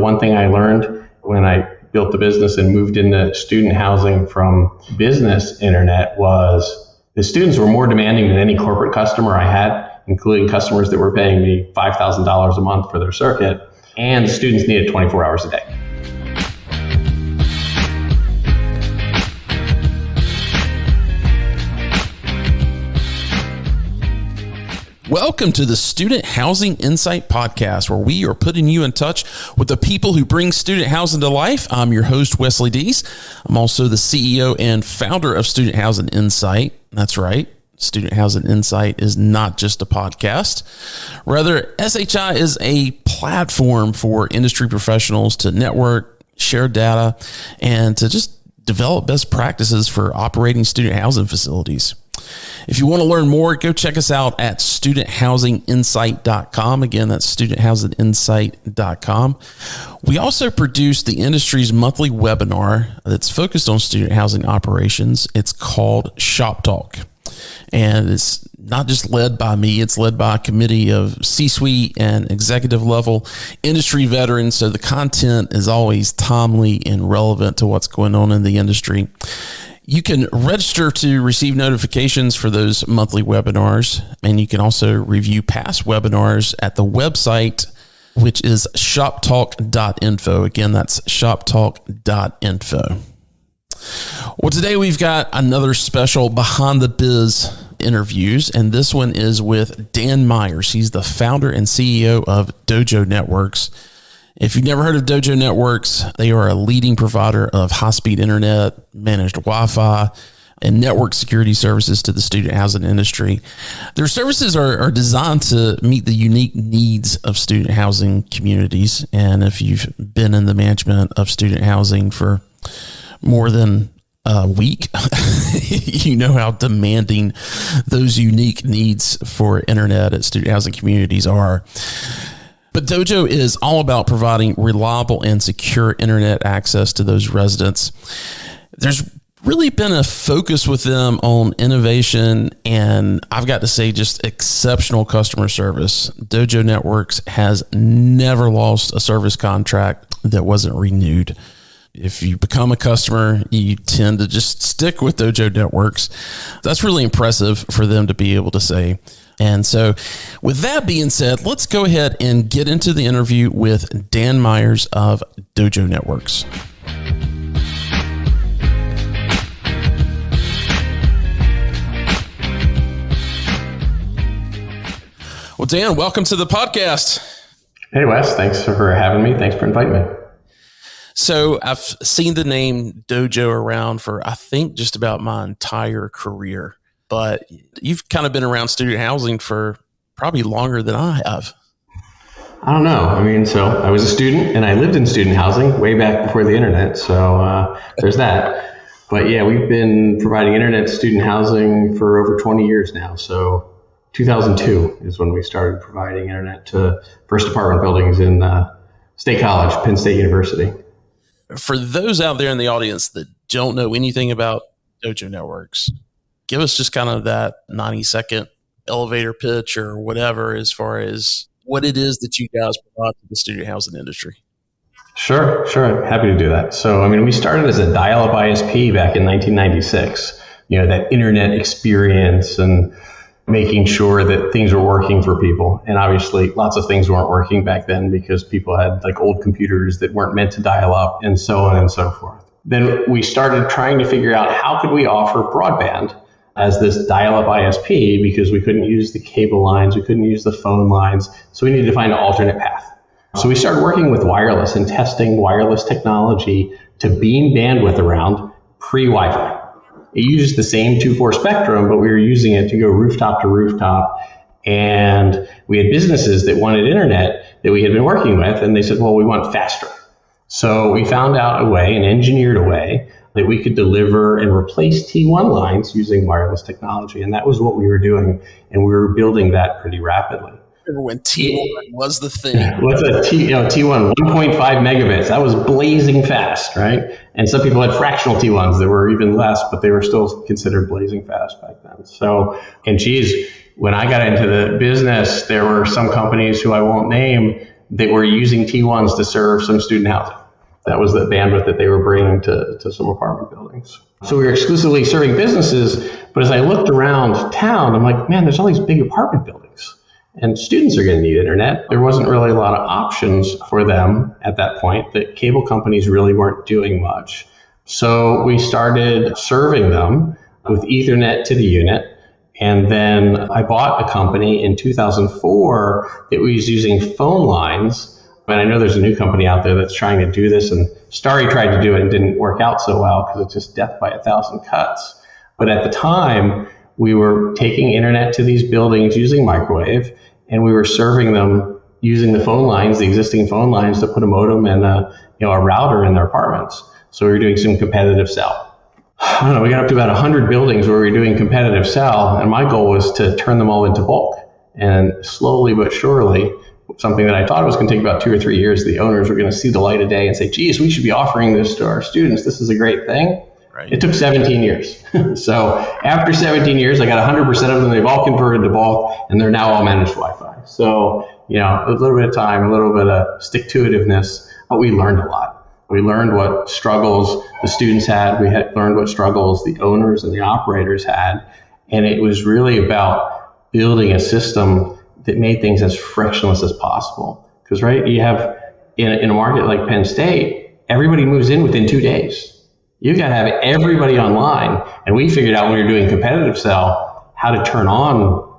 one thing I learned when I built the business and moved into student housing from business internet was the students were more demanding than any corporate customer I had, including customers that were paying me $5,000 a month for their circuit. And the students needed 24 hours a day. Welcome to the Student Housing Insight Podcast, where we are putting you in touch with the people who bring student housing to life. I'm your host, Wesley Dees. I'm also the CEO and founder of Student Housing Insight. That's right. Student Housing Insight is not just a podcast. Rather, SHI is a platform for industry professionals to network, share data, and to just develop best practices for operating student housing facilities. If you want to learn more, go check us out at studenthousinginsight.com. Again, that's studenthousinginsight.com. We also produce the industry's monthly webinar that's focused on student housing operations. It's called Shop Talk. And it's not just led by me, it's led by a committee of C-suite and executive level industry veterans. So the content is always timely and relevant to what's going on in the industry. You can register to receive notifications for those monthly webinars, and you can also review past webinars at the website, which is shoptalk.info. Again, that's shoptalk.info. Well, today we've got another special Behind the Biz interviews, and this one is with Dan Myers. He's the founder and CEO of Dojo Networks. If you've never heard of Dojo Networks, they are a leading provider of high-speed internet, managed Wi-Fi, and network security services to the student housing industry. Their services are designed to meet the unique needs of student housing communities. And if you've been in the management of student housing for more than a week, you know how demanding those unique needs for internet at student housing communities are. But Dojo is all about providing reliable and secure internet access to those residents. There's really been a focus with them on innovation, and I've got to say just exceptional customer service. Dojo Networks has never lost a service contract that wasn't renewed. If you become a customer, you tend to just stick with Dojo Networks. That's really impressive for them to be able to say. And so with that being said, let's go ahead and get into the interview with Dan Myers of Dojo Networks. Well, Dan, welcome to the podcast. Hey, Wes. Thanks for having me. Thanks for inviting me. So I've seen the name Dojo around for, I think, just about my entire career. But you've kind of been around student housing for probably longer than I have. I don't know. I mean, so I was a student and I lived in student housing way back before the internet. So there's that. But yeah, we've been providing internet student housing for over 20 years now. So 2002 is when we started providing internet to first apartment buildings in State College, Penn State University. For those out there in the audience that don't know anything about Dojo Networks, give us just kind of that 90-second elevator pitch or whatever as far as what it is that you guys provide to the student housing industry. Sure. Happy to do that. So, I mean, we started as a dial-up ISP back in 1996, that internet experience and making sure that things were working for people. And obviously lots of things weren't working back then because people had like old computers that weren't meant to dial up and so on and so forth. Then we started trying to figure out how could we offer broadband as this dial-up ISP because we couldn't use the cable lines, we couldn't use the phone lines, so we needed to find an alternate path. So we started working with wireless and testing wireless technology to beam bandwidth around pre-Wi-Fi. It uses the same 2.4 spectrum, but we were using it to go rooftop to rooftop. And we had businesses that wanted internet that we had been working with, and they said, well, we want faster. So we found out a way and engineered a way that we could deliver and replace T1 lines using wireless technology. And that was what we were doing. And we were building that pretty rapidly. Remember when T1 was the thing? What's a T1? 1.5 megabits. That was blazing fast, right? And some people had fractional T1s that were even less, but they were still considered blazing fast back then. So, and geez, when I got into the business, there were some companies who I won't name that were using T1s to serve some student housing. That was the bandwidth that they were bringing to some apartment buildings. So we were exclusively serving businesses, but as I looked around town, I'm like, man, there's all these big apartment buildings and students are going to need internet. There wasn't really a lot of options for them at that point. The cable companies really weren't doing much. So we started serving them with Ethernet to the unit. And then I bought a company in 2004 that was using phone lines. And I know there's a new company out there that's trying to do this, and Starry tried to do it and didn't work out so well because it's just death by 1,000 cuts. But at the time, we were taking internet to these buildings using microwave, and we were serving them using the phone lines, the existing phone lines, to put a modem and a router in their apartments. So we were doing some competitive sell. I don't know, we got up to about 100 buildings where we were doing competitive sell, and my goal was to turn them all into bulk. And slowly but surely, something that I thought was going to take about 2 or 3 years, the owners were going to see the light of day and say, geez, we should be offering this to our students. This is a great thing. Right. It took 17 years. So after 17 years, I got 100% of them. They've all converted to bulk, and they're now all managed Wi-Fi. So, a little bit of time, a little bit of stick-to-itiveness, but we learned a lot. We learned what struggles the students had. We had learned what struggles the owners and the operators had. And it was really about building a system that made things as frictionless as possible. Because, right, you have in a market like Penn State, everybody moves in within 2 days. You've got to have everybody online. And we figured out when we were doing competitive sell how to turn on,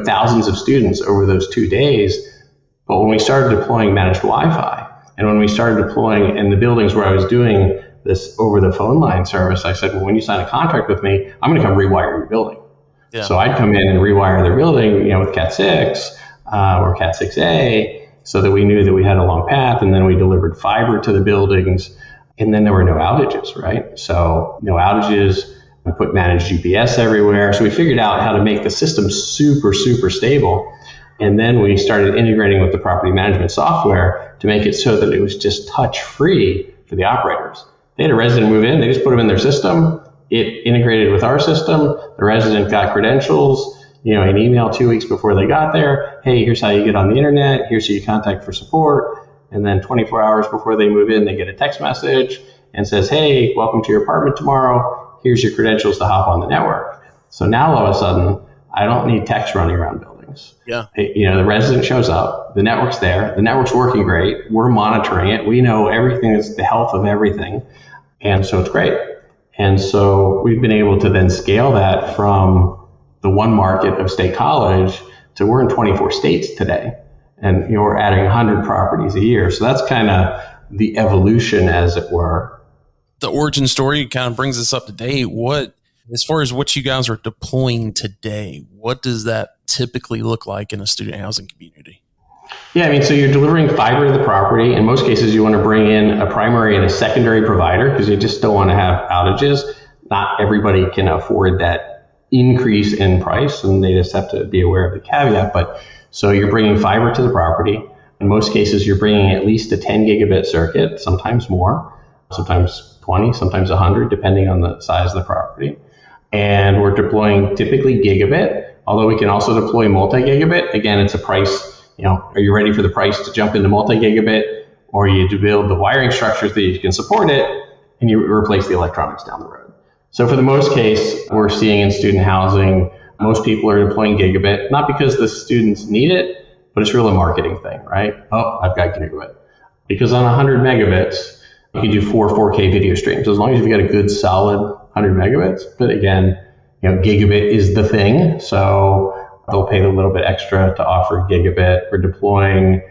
thousands of students over those 2 days. But when we started deploying managed Wi-Fi, and when we started deploying in the buildings where I was doing this over the phone line service, I said, well, when you sign a contract with me, I'm going to come rewire your building. Yeah. So I'd come in and rewire the building, with Cat 6 or Cat 6A, so that we knew that we had a long path, and then we delivered fiber to the buildings, and then there were no outages, right? So no outages. We put managed GPS everywhere. So we figured out how to make the system super, super stable. And then we started integrating with the property management software to make it so that it was just touch-free for the operators. They had a resident move in, they just put them in their system. It integrated with our system. The resident got credentials, an email 2 weeks before they got there. Hey, here's how you get on the internet. Here's who you contact for support. And then 24 hours before they move in, they get a text message and says, hey, welcome to your apartment tomorrow. Here's your credentials to hop on the network. So now all of a sudden, I don't need techs running around buildings. Yeah. The resident shows up, the network's there, the network's working great. We're monitoring it. We know everything is the health of everything. And so it's great. And so we've been able to then scale that from the one market of State College to we're in 24 states today. And we're adding 100 properties a year. So that's kind of the evolution, as it were. The origin story kind of brings us up to date. As far as what you guys are deploying today, what does that typically look like in a student housing community? Yeah, so you're delivering fiber to the property. In most cases, you want to bring in a primary and a secondary provider because you just don't want to have outages. Not everybody can afford that increase in price, and they just have to be aware of the caveat. But so you're bringing fiber to the property. In most cases, you're bringing at least a 10 gigabit circuit, sometimes more, sometimes 20, sometimes 100, depending on the size of the property. And we're deploying typically gigabit, although we can also deploy multi-gigabit. Again, it's a price. Are you ready for the price to jump into multi-gigabit, or you to build the wiring structures that you can support it, and you replace the electronics down the road? So for the most case, we're seeing in student housing, most people are deploying gigabit, not because the students need it, but it's really a marketing thing, right? Oh, I've got gigabit. Because on 100 megabits, you can do 4K video streams, as long as you've got a good solid 100 megabits. But again, gigabit is the thing. So they'll pay a little bit extra to offer gigabit. We're deploying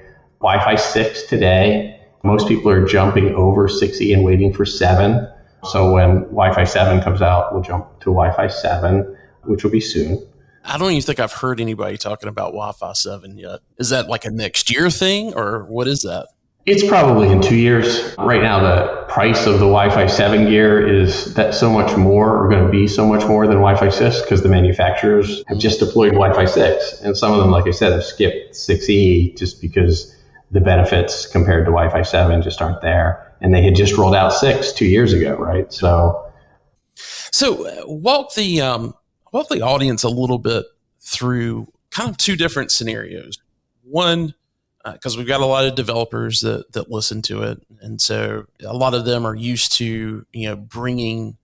Wi-Fi 6 today. Most people are jumping over 6E and waiting for 7. So when Wi-Fi 7 comes out, we'll jump to Wi-Fi 7, which will be soon. I don't even think I've heard anybody talking about Wi-Fi 7 yet. Is that like a next year thing, or what is that? It's probably in 2 years. Right now, the price of the Wi-Fi 7 gear is that so much more, or going to be so much more than Wi-Fi 6, because the manufacturers have just deployed Wi-Fi 6. And some of them, like I said, have skipped 6E just because the benefits compared to Wi-Fi 7 just aren't there. And they had just rolled out 6 2 years ago, right? So walk the audience a little bit through kind of two different scenarios. One, because we've got a lot of developers that listen to it. And so a lot of them are used to, bringing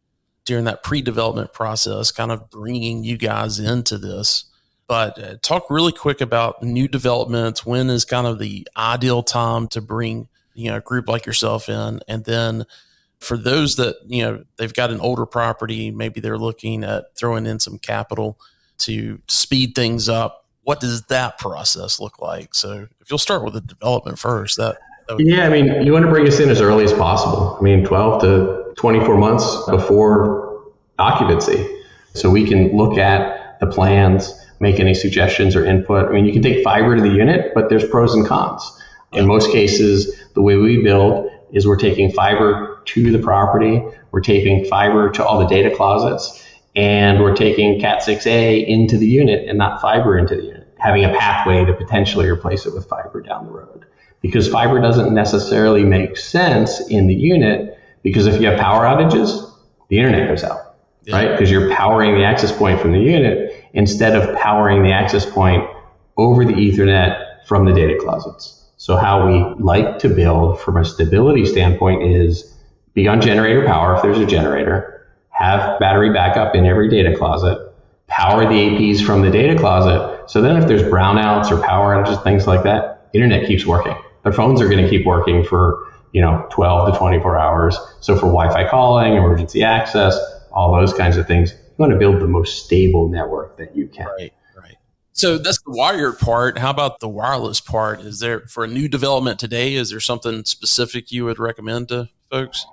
during that pre-development process, kind of bringing you guys into this. But talk really quick about new developments. When is kind of the ideal time to bring, a group like yourself in? And then for those that, they've got an older property, maybe they're looking at throwing in some capital to speed things up. What does that process look like? So if you'll start with the development first, that would Yeah, I mean, you want to bring us in as early as possible. I mean, 12 to 24 months before occupancy. So we can look at the plans, make any suggestions or input. I mean, you can take fiber to the unit, but there's pros and cons. In most cases, the way we build is we're taking fiber to the property, we're taking fiber to all the data closets, and we're taking Cat 6A into the unit and not fiber into the unit, having a pathway to potentially replace it with fiber down the road. Because fiber doesn't necessarily make sense in the unit, because if you have power outages, the internet goes out, right? Because you're powering the access point from the unit instead of powering the access point over the Ethernet from the data closets. So how we like to build from a stability standpoint is be on generator power if there's a generator, have battery backup in every data closet, power the APs from the data closet. So then if there's brownouts or power outages, things like that, internet keeps working. Their phones are going to keep working for, 12 to 24 hours. So for Wi-Fi calling, emergency access, all those kinds of things, you want to build the most stable network that you can. Right. So that's the wired part. How about the wireless part? Is there, for a new development today, is there something specific you would recommend to folks?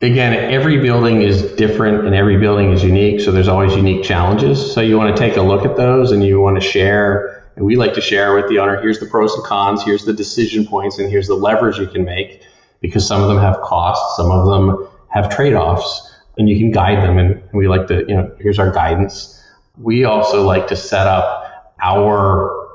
Again, every building is different and every building is unique. So there's always unique challenges. So you want to take a look at those and you want to share, and we like to share with the owner, here's the pros and cons, here's the decision points, and here's the leverage you can make, because some of them have costs, some of them have trade-offs, and you can guide them. And we like to, here's our guidance. We also like to set up our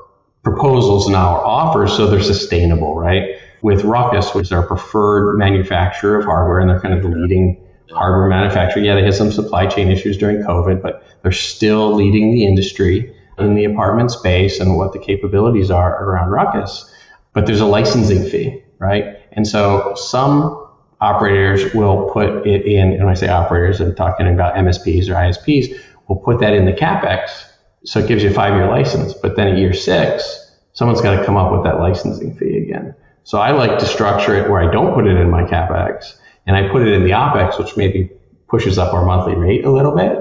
proposals and our offers so they're sustainable, right? With Ruckus, which is our preferred manufacturer of hardware, and they're kind of the leading hardware manufacturer. Yeah, they had some supply chain issues during COVID, but they're still leading the industry in the apartment space and what the capabilities are around Ruckus. But there's a licensing fee, right? And so some operators will put it in, and when I say operators, I'm talking about MSPs or ISPs, will put that in the CapEx. So it gives you a 5-year license, but then at year 6, someone's got to come up with that licensing fee again. So I like to structure it where I don't put it in my CapEx and I put it in the OpEx, which maybe pushes up our monthly rate a little bit.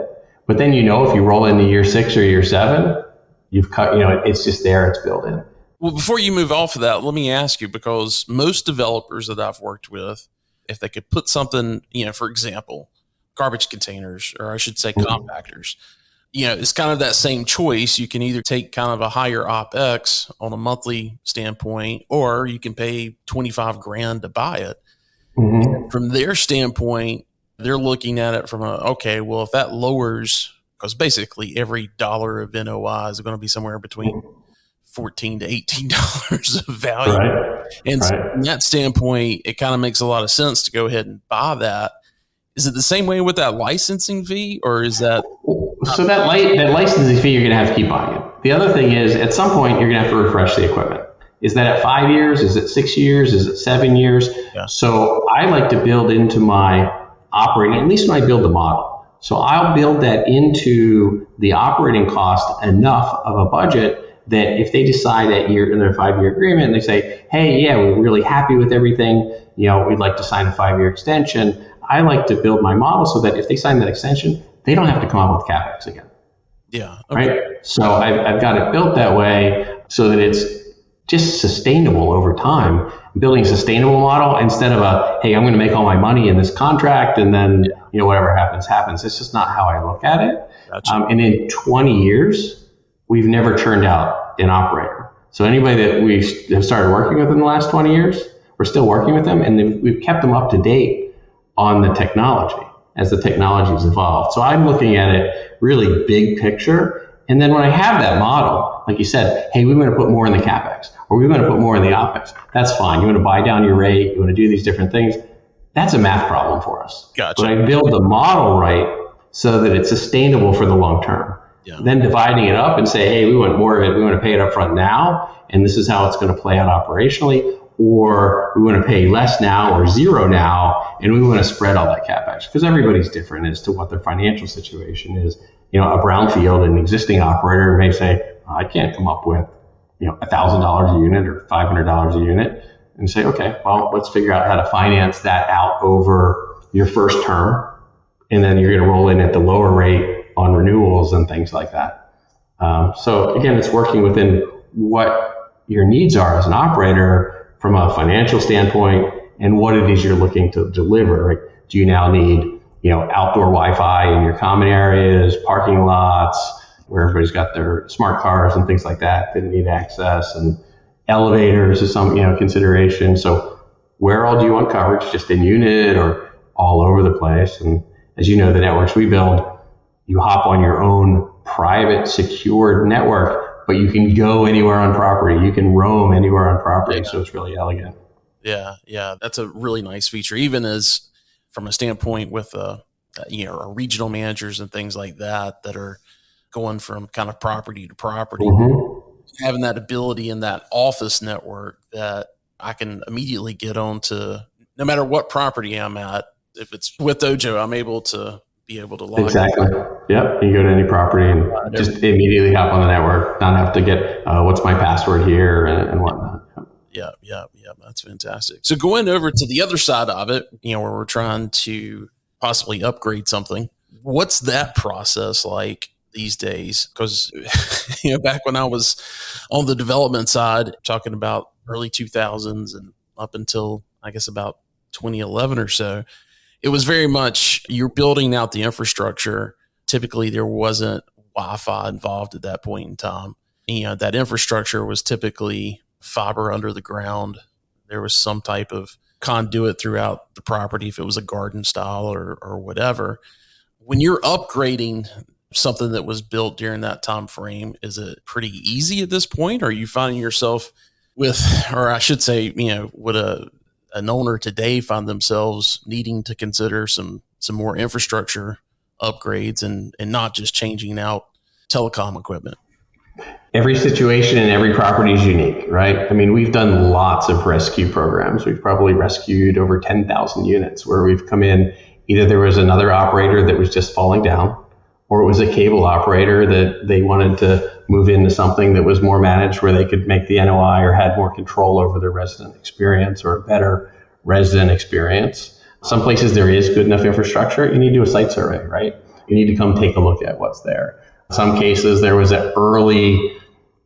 But then, if you roll into year 6 or year 7, you've cut, it's just there, it's built in. Well, before you move off of that, let me ask you, because most developers that I've worked with, if they could put something, for example, garbage containers, or I should say compactors, it's kind of that same choice. You can either take kind of a higher OpEx on a monthly standpoint, or you can pay $25,000 to buy it. Mm-hmm. From their standpoint, they're looking at it from if that lowers, because basically every dollar of NOI is going to be somewhere between $14 to $18 of value. Right. And so from that standpoint, it kind of makes a lot of sense to go ahead and buy that. Is it the same way with that licensing fee, or is that? So that licensing fee, you're going to have to keep buying it. The other thing is, at some point, you're going to have to refresh the equipment. Is that at 5 years? Is it 6 years? Is it 7 years? Yeah. So I like to build into my operating, at least when I build the model. So I'll build that into the operating cost enough of a budget that if they decide that year in their 5-year agreement, and they say, hey, yeah, we're really happy with everything, we'd like to sign a 5-year extension. I like to build my model so that if they sign that extension, they don't have to come up with CapEx again. Yeah. Okay. Right. So I've got it built that way so that it's just sustainable over time. I'm building a sustainable model instead of hey, I'm going to make all my money in this contract and then, whatever happens. It's just not how I look at it. Gotcha. And in 20 years, we've never churned out an operator. So anybody that we have started working with in the last 20 years, we're still working with them, and we've kept them up to date on the technology as the technology's evolved. So I'm looking at it really big picture. And then when I have that model, like you said, hey, we want to put more in the CapEx, or we want to put more in the OpEx. That's fine. You want to buy down your rate. You want to do these different things. That's a math problem for us. Gotcha. But I build the model right so that it's sustainable for the long term. Then dividing it up and say, hey, we want more of it. We want to pay it up front now, and this is how it's going to play out operationally. Or we want to pay less now or zero now, and we want to spread all that CapEx, because everybody's different as to what their financial situation is. A brownfield, an existing operator may say, I can't come up with, $1,000 a unit or $500 a unit, and say, okay, well, let's figure out how to finance that out over your first term, and then you're going to roll in at the lower rate on renewals and things like that. So again, it's working within what your needs are as an operator from a financial standpoint and what it is you're looking to deliver. Right? Do you now need, outdoor Wi-Fi in your common areas, parking lots, where everybody's got their smart cars and things like that need access, and elevators is some, consideration. So where all do you want coverage? Just in unit or all over the place? And as you know, the networks we build, you hop on your own private secured network, but you can go anywhere on property. You can roam anywhere on property. So it's really elegant. Yeah. That's a really nice feature, even as from a standpoint with, regional managers and things like that are going from kind of property to property, having that ability in that office network that I can immediately get on to no matter what property I'm at. If it's with Dojo, I'm able to log exactly. Yep. You go to any property and just immediately hop on the network, not have to get what's my password here and whatnot. Yeah. That's fantastic. So going over to the other side of it, where we're trying to possibly upgrade something, what's that process like these days? Because back when I was on the development side, talking about early 2000s and up until I guess about 2011 or so, it was very much you're building out the infrastructure. Typically, there wasn't Wi-Fi involved at that point in time. That infrastructure was typically fiber under the ground. There was some type of conduit throughout the property if it was a garden style or whatever. When you're upgrading something that was built during that time frame, is it pretty easy at this point? Or are you finding yourself with, or I should say, would an owner today find themselves needing to consider some more infrastructure upgrades and not just changing out telecom equipment? Every situation and every property is unique, right? I mean, we've done lots of rescue programs. We've probably rescued over 10,000 units where we've come in, either there was another operator that was just falling down, or it was a cable operator that they wanted to move into something that was more managed where they could make the NOI or had more control over their resident experience or a better resident experience. Some places there is good enough infrastructure. You need to do a site survey, right? You need to come take a look at what's there. Some cases there was an early,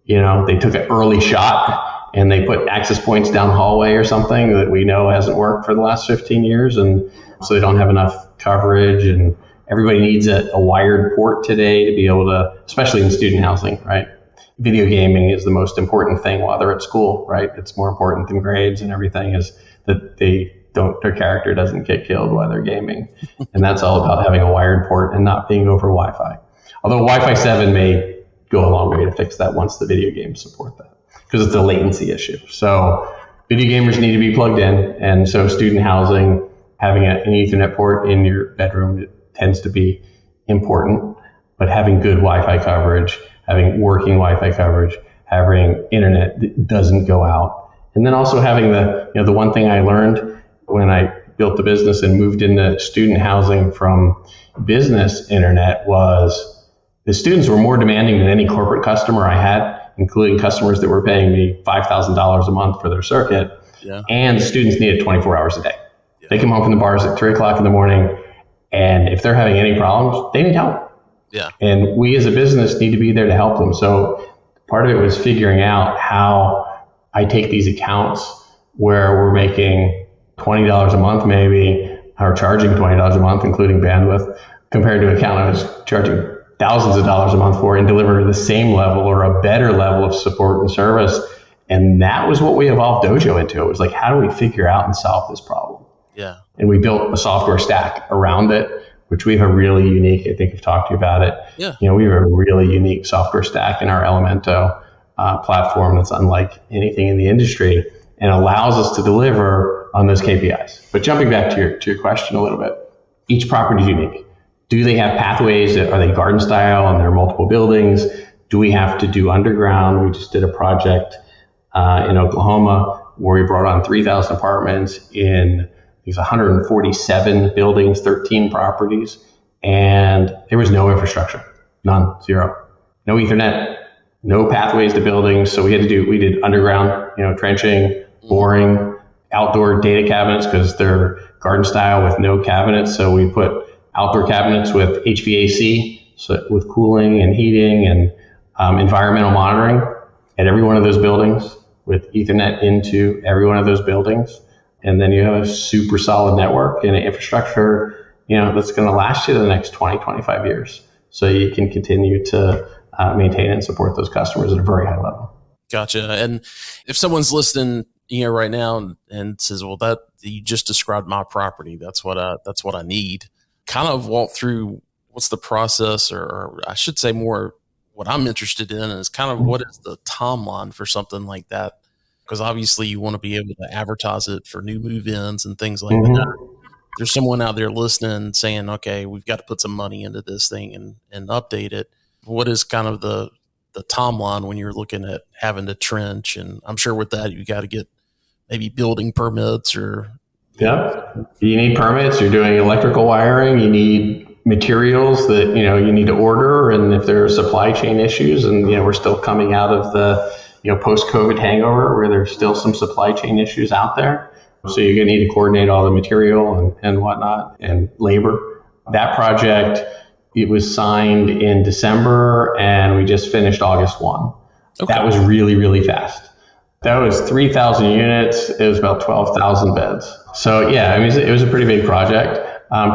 they took an early shot and they put access points down hallway or something that we know hasn't worked for the last 15 years. And so they don't have enough coverage, and everybody needs a wired port today to be able to, especially in student housing, right? Video gaming is the most important thing while they're at school, right? It's more important than grades and everything, is that their character doesn't get killed while they're gaming. And that's all about having a wired port and not being over Wi-Fi. Although Wi-Fi 7 may go a long way to fix that once the video games support that, because it's a latency issue. So video gamers need to be plugged in. And so student housing, having an Ethernet port in your bedroom, it tends to be important. But having good Wi-Fi coverage, having working Wi-Fi coverage, having internet that doesn't go out. And then also having the one thing I learned when I built the business and moved into student housing from business internet was the students were more demanding than any corporate customer I had, including customers that were paying me $5,000 a month for their circuit. Yeah. And the students needed 24 hours a day. Yeah. They come home from the bars at 3 o'clock in the morning, and if they're having any problems, they need help. Yeah. And we as a business need to be there to help them. So part of it was figuring out how I take these accounts where we're making $20 a month maybe, or charging $20 a month, including bandwidth, compared to an account I was charging thousands of dollars a month for, and deliver the same level or a better level of support and service. And that was what we evolved Dojo into. It was like, how do we figure out and solve this problem? Yeah. And we built a software stack around it, which we have a really unique, I think we've talked to you about it. Yeah. We have a really unique software stack in our Elemento platform that's unlike anything in the industry and allows us to deliver on those KPIs. But jumping back to your question a little bit, each property is unique. Do they have pathways? Are they garden style and there are multiple buildings? Do we have to do underground? We just did a project in Oklahoma where we brought on 3,000 apartments in these 147 buildings, 13 properties, and there was no infrastructure, none, zero. No Ethernet, no pathways to buildings. So we did underground, trenching, boring, outdoor data cabinets because they're garden style with no cabinets. So we put outdoor cabinets with HVAC, so with cooling and heating and environmental monitoring at every one of those buildings with Ethernet into every one of those buildings. And then you have a super solid network and an infrastructure, that's going to last you the next 20, 25 years. So you can continue to maintain and support those customers at a very high level. Gotcha. And if someone's listening, right now and says, well, that you just described my property. That's what I need. Kind of walk through what's the process, or I should say more what I'm interested in is kind of what is the timeline for something like that? Because obviously you want to be able to advertise it for new move-ins and things like that. There's someone out there listening saying, okay, we've got to put some money into this thing and update it. What is kind of the timeline when you're looking at having to trench? And I'm sure with that, you got to get maybe building permits or. Yeah, you need permits. You're doing electrical wiring. You need materials that, you need to order. And if there are supply chain issues and, we're still coming out of the, post-COVID hangover where there's still some supply chain issues out there. So you're going to need to coordinate all the material and whatnot and labor. That project, it was signed in December and we just finished August 1. Okay. That was really, really fast. That was 3,000 units. It was about 12,000 beds. So yeah, it was a pretty big project.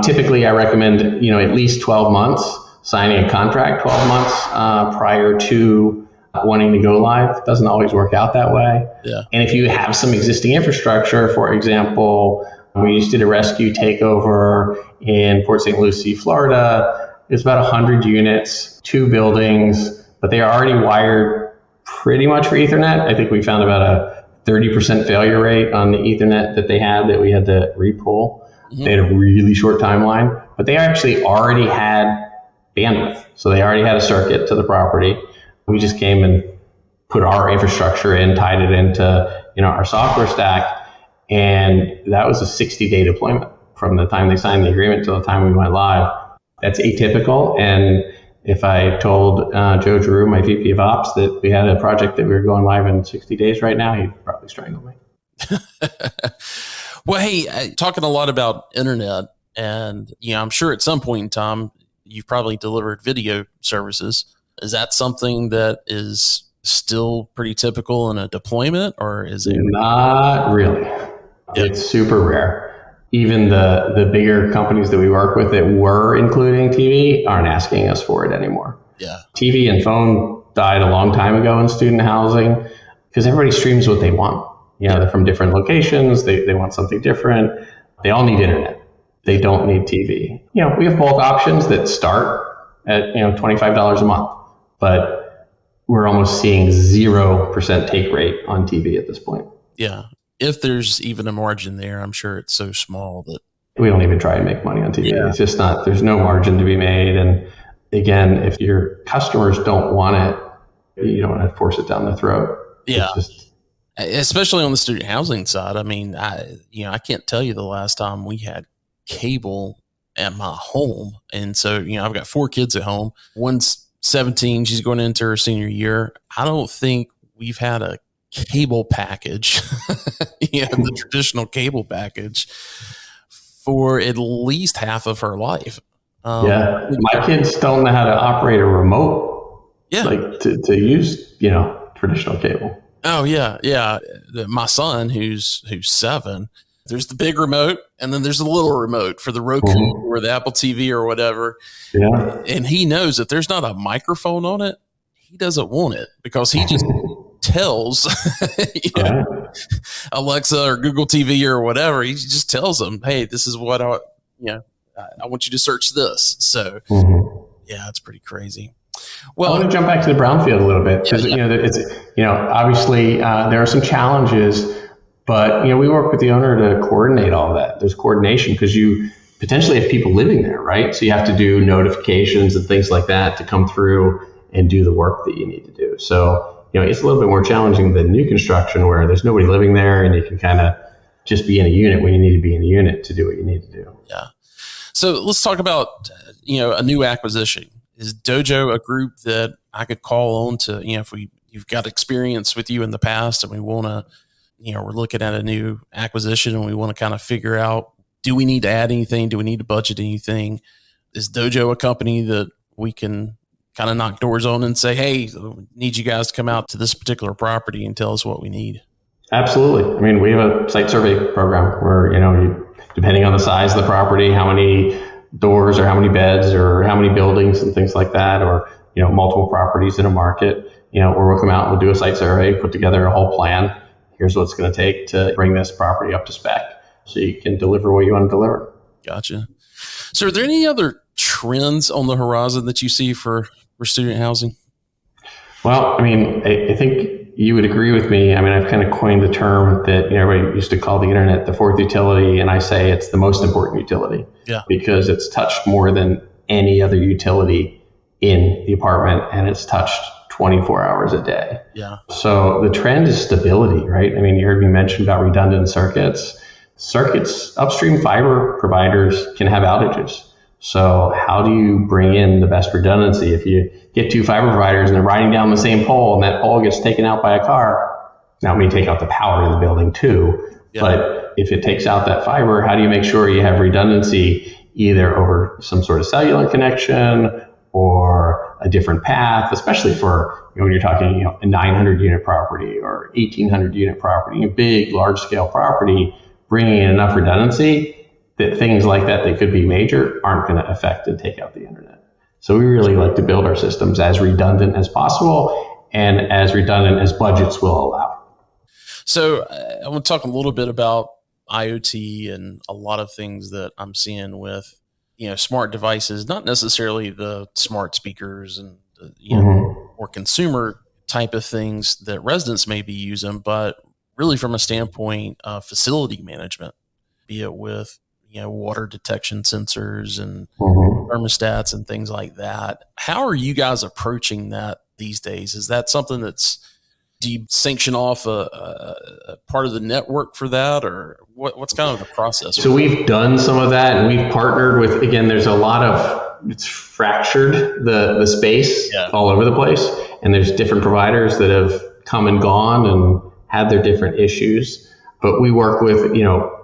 Typically I recommend, at least 12 months, signing a contract 12 months prior to wanting to go live. It doesn't always work out that way. Yeah. And if you have some existing infrastructure, for example, we just did a rescue takeover in Port St. Lucie, Florida. It's about 100 units, 2 buildings, but they are already wired pretty much for Ethernet. I think we found about a 30% failure rate on the Ethernet that they had that we had to repull. They had a really short timeline, but they actually already had bandwidth. So they already had a circuit to the property. We just came and put our infrastructure in, tied it into, our software stack. And that was a 60-day deployment from the time they signed the agreement to the time we went live. That's atypical. And if I told Joe Drew, my VP of Ops, that we had a project that we were going live in 60 days right now, he'd probably strangle me. Well, hey, talking a lot about internet, and I'm sure at some point in time you've probably delivered video services. Is that something that is still pretty typical in a deployment, or is it? Not really. It's super rare. Even the bigger companies that we work with that were including TV aren't asking us for it anymore. Yeah. TV and phone died a long time ago in student housing because everybody streams what they want. They're from different locations. They want something different. They all need internet. They don't need TV. We have bulk options that start at, $25 a month, but we're almost seeing 0% take rate on TV at this point. Yeah. If there's even a margin there, I'm sure it's so small that we don't even try and make money on TV. Yeah. It's just not, there's no margin to be made. And again, if your customers don't want it, you don't want to force it down their throat. Yeah. Especially on the student housing side. I mean, I can't tell you the last time we had cable at my home. And so, I've got 4 kids at home. One's 17. She's going into her senior year. I don't think we've had a cable package, the traditional cable package for at least half of her life. My kids don't know how to operate a remote. Yeah. Like to use, traditional cable. Oh yeah. Yeah. My son who's 7, there's the big remote and then there's the little remote for the Roku or the Apple TV or whatever. Yeah. And he knows that there's not a microphone on it. He doesn't want it because he just tells Alexa or Google TV or whatever. He just tells them, hey, this is what I want you to search this. So yeah, it's pretty crazy. Well, I want to jump back to the brownfield a little bit because obviously there are some challenges, but we work with the owner to coordinate all of that. There's coordination because you potentially have people living there, right? So you have to do notifications and things like that to come through and do the work that you need to do. So, it's a little bit more challenging than new construction where there's nobody living there and you can kind of just be in a unit when you need to be in a unit to do what you need to do. Yeah. So let's talk about, a new acquisition. Is Dojo a group that I could call on to, if you've got experience with you in the past and we want to, we're looking at a new acquisition and we want to kind of figure out, do we need to add anything? Do we need to budget anything? Is Dojo a company that we can kind of knock doors on and say, hey, need you guys to come out to this particular property and tell us what we need? Absolutely. I mean, we have a site survey program where, depending on the size of the property, how many doors or how many beds or how many buildings and things like that, or, multiple properties in a market, where we'll come out and we'll do a site survey, put together a whole plan. Here's what it's going to take to bring this property up to spec so you can deliver what you want to deliver. Gotcha. So are there any other trends on the horizon that you see for student housing? Well, I mean, I think you would agree with me. I mean, I've kind of coined the term that everybody used to call the internet the fourth utility, and I say it's the most important utility. Yeah. Because it's touched more than any other utility in the apartment, and it's touched 24 hours a day. Yeah. So the trend is stability, right? I mean, you heard me mention about redundant circuits. Upstream fiber providers can have outages. So how do you bring in the best redundancy? If you get two fiber providers and they're riding down the same pole and that pole gets taken out by a car, now it may take out the power in the building too. Yeah. But if it takes out that fiber, how do you make sure you have redundancy either over some sort of cellular connection or a different path, especially for when you're talking a 900 unit property or 1800 unit property, a big large scale property, bringing in enough redundancy that things like that could be major aren't going to affect and take out the internet. So we really like to build our systems as redundant as possible and as redundant as budgets will allow. So I want to talk a little bit about IoT and a lot of things that I'm seeing with, smart devices, not necessarily the smart speakers and, or consumer type of things that residents may be using, but really from a standpoint of facility management, be it with, water detection sensors and thermostats and things like that. How are you guys approaching that these days? Is that something do you sanction off a part of the network for that, or what's kind of the process? So we've done some of that, and we've partnered with, again, there's a lot of, it's fractured the space all over the place, and there's different providers that have come and gone and had their different issues. But we work with,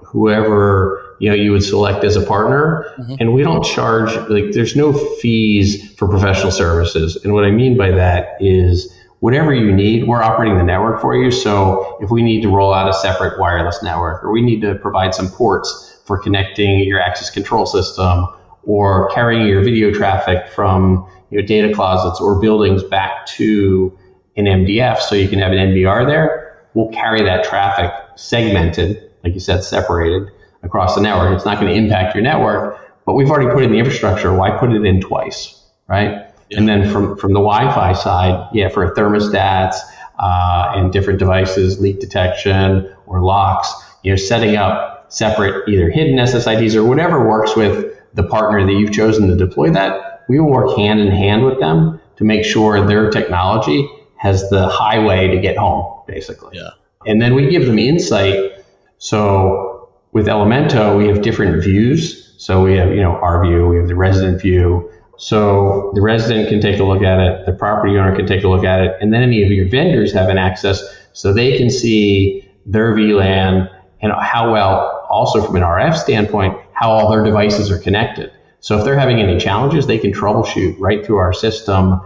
whoever you would select as a partner, and we don't charge, there's no fees for professional services. And what I mean by that is whatever you need, we're operating the network for you. So if we need to roll out a separate wireless network, or we need to provide some ports for connecting your access control system, or carrying your video traffic from data closets or buildings back to an MDF so you can have an NBR there, we'll carry that traffic segmented, like you said, separated across the network. It's not going to impact your network, but we've already put in the infrastructure. Why put it in twice, right? Yeah. And then from the Wi-Fi side, for thermostats and different devices, leak detection or locks, setting up separate either hidden SSIDs or whatever works with the partner that you've chosen to deploy that. We will work hand in hand with them to make sure their technology has the highway to get home, basically. Yeah. And then we give them insight. So with Elemento, we have different views. So we have, our view, we have the resident view. So the resident can take a look at it, the property owner can take a look at it, and then any of your vendors have an access so they can see their VLAN and how well, also from an RF standpoint, how all their devices are connected. So if they're having any challenges, they can troubleshoot right through our system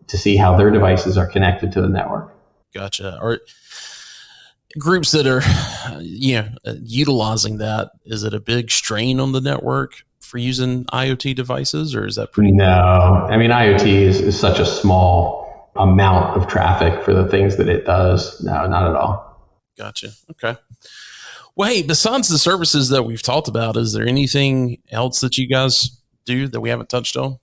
to see how their devices are connected to the network. Gotcha. Or groups that are, utilizing that, is it a big strain on the network for using IoT devices, or is that pretty? No, I mean, IoT is such a small amount of traffic for the things that it does. No, not at all. Gotcha. Okay. Well, hey, besides the services that we've talked about, is there anything else that you guys do that we haven't touched on?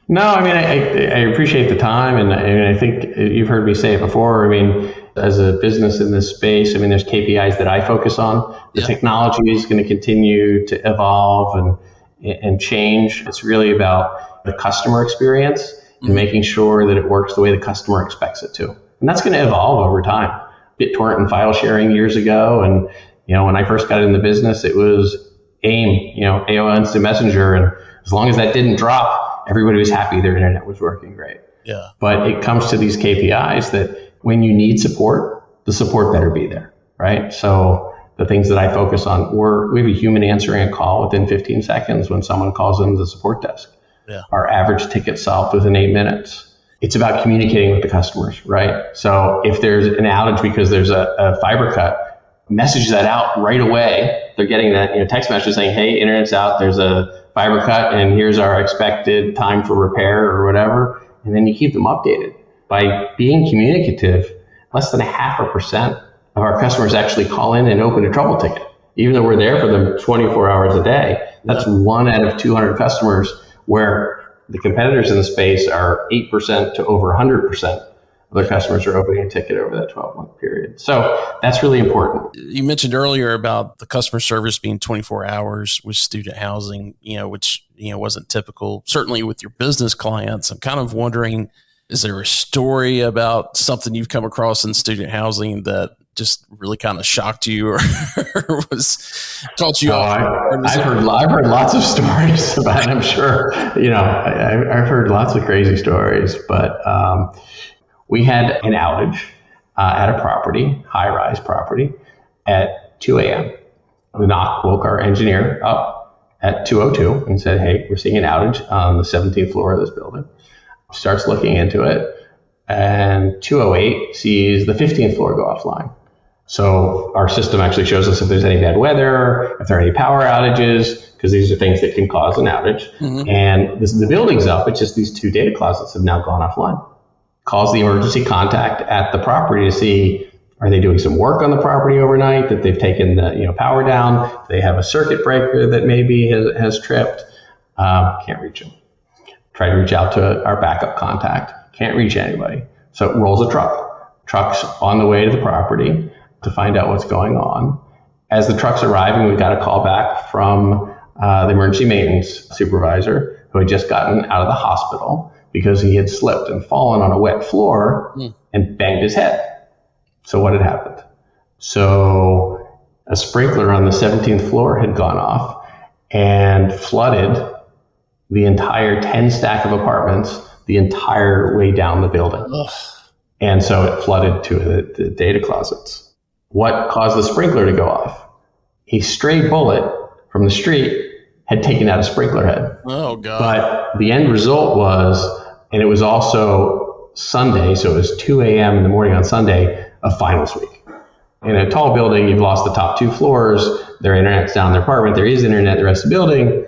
No, I mean, I appreciate the time, and I think you've heard me say it before. I mean, as a business in this space, I mean, there's KPIs that I focus on. The technology is going to continue to evolve and change. It's really about the customer experience and making sure that it works the way the customer expects it to. And that's going to evolve over time. BitTorrent and file sharing years ago. And, when I first got in the business, it was AIM, AOL Instant Messenger. And as long as that didn't drop, everybody was happy their internet was working great. Yeah. But it comes to these KPIs that when you need support, the support better be there, right? So the things that I focus on, we have a human answering a call within 15 seconds when someone calls into the support desk. Yeah. Our average ticket solved within 8 minutes. It's about communicating with the customers, right? So if there's an outage because there's a fiber cut, message that out right away. They're getting that text message saying, hey, internet's out, there's a fiber cut, and here's our expected time for repair or whatever. And then you keep them updated. By being communicative, less than 0.5% of our customers actually call in and open a trouble ticket, even though we're there for them 24 hours a day. That's 1 out of 200 customers, where the competitors in the space are 8% to over 100% of their customers are opening a ticket over that 12-month period. So that's really important. You mentioned earlier about the customer service being 24 hours with student housing, which wasn't typical, certainly with your business clients. I'm kind of wondering, is there a story about something you've come across in student housing that just really kind of shocked you or was caught you off? I've heard lots of stories about it. I'm sure, I've heard lots of crazy stories, but we had an outage at a property, high-rise property, at 2 a.m. The knock woke our engineer up at 2:02 and said, hey, we're seeing an outage on the 17th floor of this building. Starts looking into it, and 2:08 sees the 15th floor go offline. So our system actually shows us if there's any bad weather, if there are any power outages, because these are things that can cause an outage. Mm-hmm. And the building's up, it's just these 2 data closets have now gone offline. Calls the emergency contact at the property to see, are they doing some work on the property overnight, that they've taken the power down? Do they have a circuit breaker that maybe has tripped? Can't reach them. Try to reach out to our backup contact. Can't reach anybody. So it rolls a truck. Truck's on the way to the property to find out what's going on. As the truck's arriving, we got a call back from the emergency maintenance supervisor who had just gotten out of the hospital because he had slipped and fallen on a wet floor and banged his head. So what had happened? So a sprinkler on the 17th floor had gone off and flooded the entire 10 stack of apartments the entire way down the building. Ugh. And so it flooded to the data closets. What caused the sprinkler to go off? A stray bullet from the street had taken out a sprinkler head. Oh, God. But the end result was, and it was also Sunday, so it was 2 a.m. in the morning on Sunday of finals week. In a tall building, you've lost the top 2 floors, their internet's down in their apartment, there is internet in the rest of the building,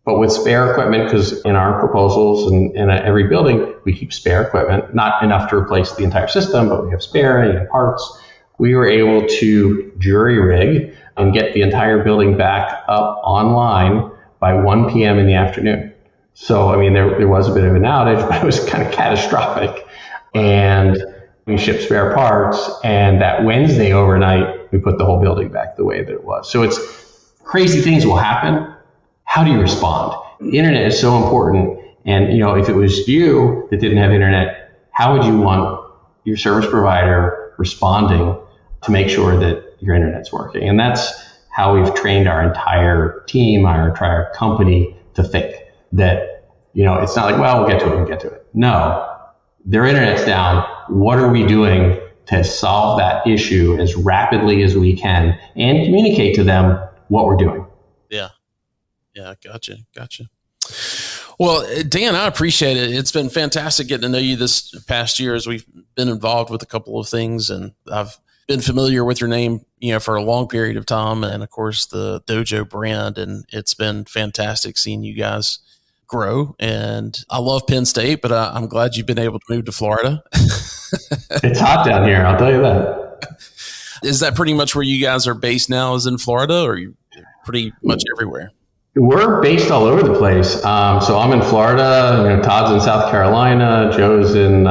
but with spare equipment, because in our proposals and in every building, we keep spare equipment, not enough to replace the entire system, but we have spare parts. We were able to jury rig and get the entire building back up online by 1 p.m. in the afternoon. So, I mean, there was a bit of an outage, but it was kind of catastrophic. And we shipped spare parts, and that Wednesday overnight, we put the whole building back the way that it was. So it's crazy things will happen. How do you respond? The internet is so important. And, if it was you that didn't have internet, how would you want your service provider responding to make sure that your internet's working? And that's how we've trained our entire team, our entire company to think that, it's not like, well, we'll get to it. No, their internet's down. What are we doing to solve that issue as rapidly as we can and communicate to them what we're doing? Yeah. Gotcha. Well, Dan, I appreciate it. It's been fantastic getting to know you this past year as we've been involved with a couple of things, and I've been familiar with your name, for a long period of time, and of course the Dojo brand, and it's been fantastic seeing you guys grow. And I love Penn State, but I'm glad you've been able to move to Florida. It's hot down here, I'll tell you that. Is that pretty much where you guys are based now, is in Florida, or are you pretty much everywhere? We're based all over the place. So I'm in Florida, Todd's in South Carolina, Joe's in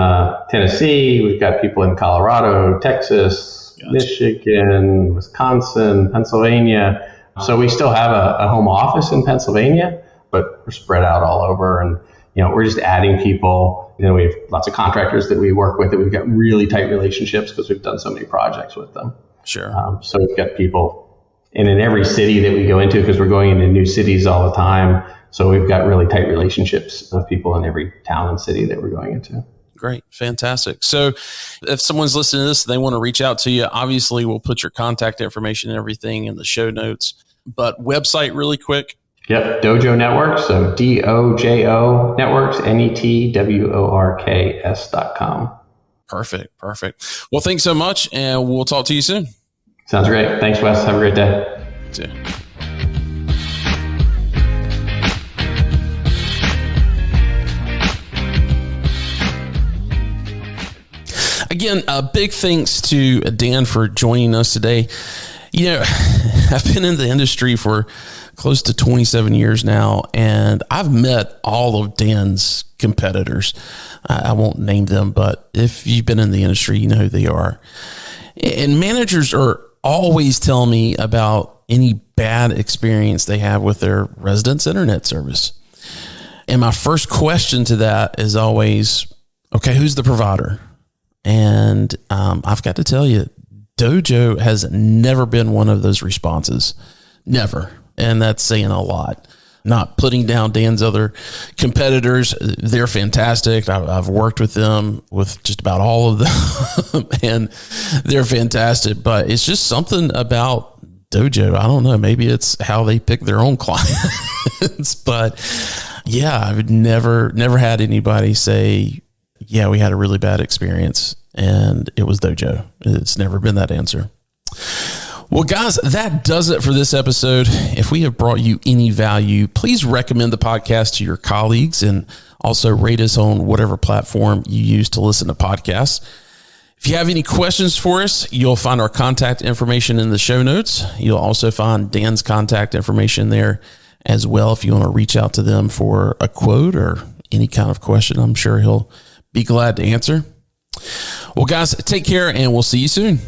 Tennessee. We've got people in Colorado, Texas, gotcha. Michigan, Wisconsin, Pennsylvania. So we still have a home office in Pennsylvania, but we're spread out all over. And, we're just adding people. We have lots of contractors that we work with that we've got really tight relationships because we've done so many projects with them. Sure. So we've got people and in every city that we go into, because we're going into new cities all the time. So we've got really tight relationships with people in every town and city that we're going into. Great. Fantastic. So if someone's listening to this, they want to reach out to you, obviously we'll put your contact information and everything in the show notes, but website really quick. Yep. Dojo Networks. So DOJO Networks, NETWORKS.com. Perfect. Well, thanks so much. And we'll talk to you soon. Sounds great. Thanks, Wes. Have a great day. See you. Again, big thanks to Dan for joining us today. I've been in the industry for close to 27 years now, and I've met all of Dan's competitors. I won't name them, but if you've been in the industry, you know who they are. And managers are always tell me about any bad experience they have with their residents' internet service. And my first question to that is always, okay, who's the provider? And I've got to tell you, Dojo has never been one of those responses. Never. And that's saying a lot. Not putting down Dan's other competitors. They're fantastic. I've worked with them, with just about all of them, and they're fantastic. But it's just something about Dojo. I don't know. Maybe it's how they pick their own clients. But yeah, I've never had anybody say, yeah, we had a really bad experience and it was Dojo. It's never been that answer. Well, guys, that does it for this episode. If we have brought you any value, please recommend the podcast to your colleagues and also rate us on whatever platform you use to listen to podcasts. If you have any questions for us, you'll find our contact information in the show notes. You'll also find Dan's contact information there as well. If you want to reach out to them for a quote or any kind of question, I'm sure he'll be glad to answer. Well, guys, take care and we'll see you soon.